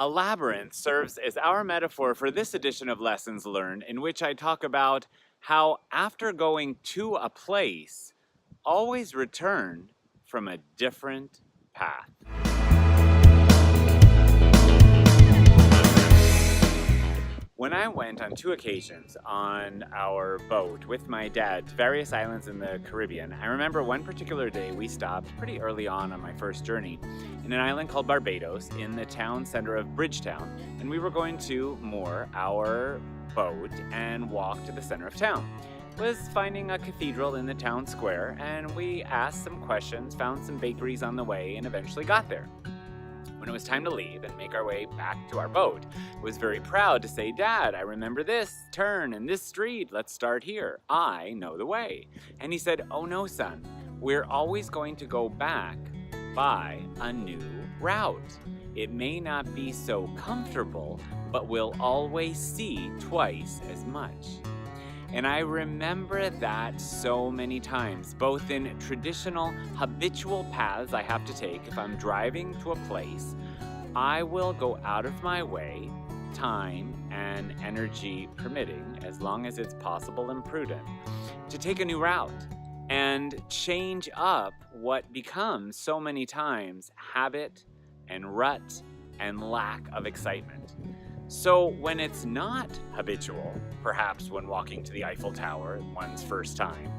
A labyrinth serves as our metaphor for this edition of Lessons Learned, in which I talk about how after going to a place, always return from a different path. When I went on 2 occasions on our boat with my dad to various islands in the Caribbean, I remember one particular day we stopped pretty early on my first journey in an island called Barbados in the town center of Bridgetown, and we were going to moor our boat and walk to the center of town. It was finding a cathedral in the town square, and we asked some questions, found some bakeries on the way, and eventually got there. When it was time to leave and make our way back to our boat, I was very proud to say, "Dad, I remember this turn and this street. Let's start here. I know the way." And he said, "Oh no, son, we're always going to go back by a new route. It may not be so comfortable, but we'll always see twice as much." And I remember that so many times, both in traditional, habitual paths I have to take if I'm driving to a place. I will go out of my way, time and energy permitting, as long as it's possible and prudent, to take a new route and change up what becomes so many times habit and rut and lack of excitement. So when it's not habitual, perhaps when walking to the Eiffel Tower one's first time,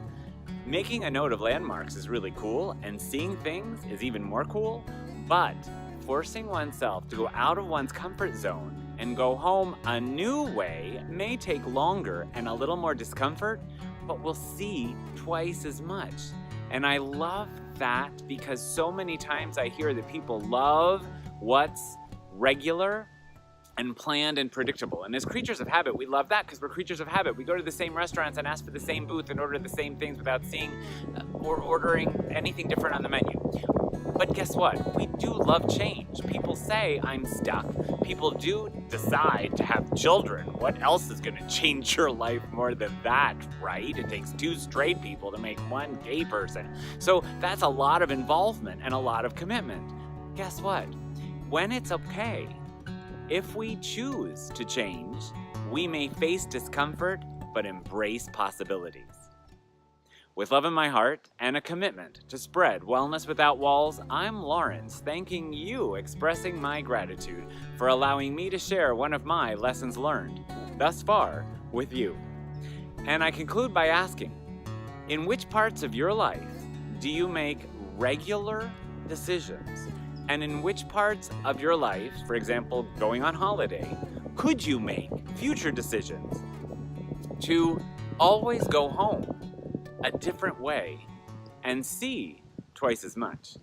making a note of landmarks is really cool, and seeing things is even more cool, but forcing oneself to go out of one's comfort zone and go home a new way may take longer and a little more discomfort, but we'll see twice as much. And I love that because so many times I hear that people love what's regular and planned and predictable. And as creatures of habit, we love that because we're creatures of habit. We go to the same restaurants and ask for the same booth and order the same things without seeing or ordering anything different on the menu. But guess what? We do love change. People say, "I'm stuck." People do decide to have children. What else is going to change your life more than that, right? It takes 2 straight people to make 1 gay person. So that's a lot of involvement and a lot of commitment. Guess what? When it's okay, if we choose to change, we may face discomfort, but embrace possibilities. With love in my heart and a commitment to spread wellness without walls, I'm Lawrence, thanking you, expressing my gratitude for allowing me to share one of my lessons learned thus far with you. And I conclude by asking, in which parts of your life do you make regular decisions? And in which parts of your life, for example, going on holiday, could you make future decisions to always go home a different way and see twice as much?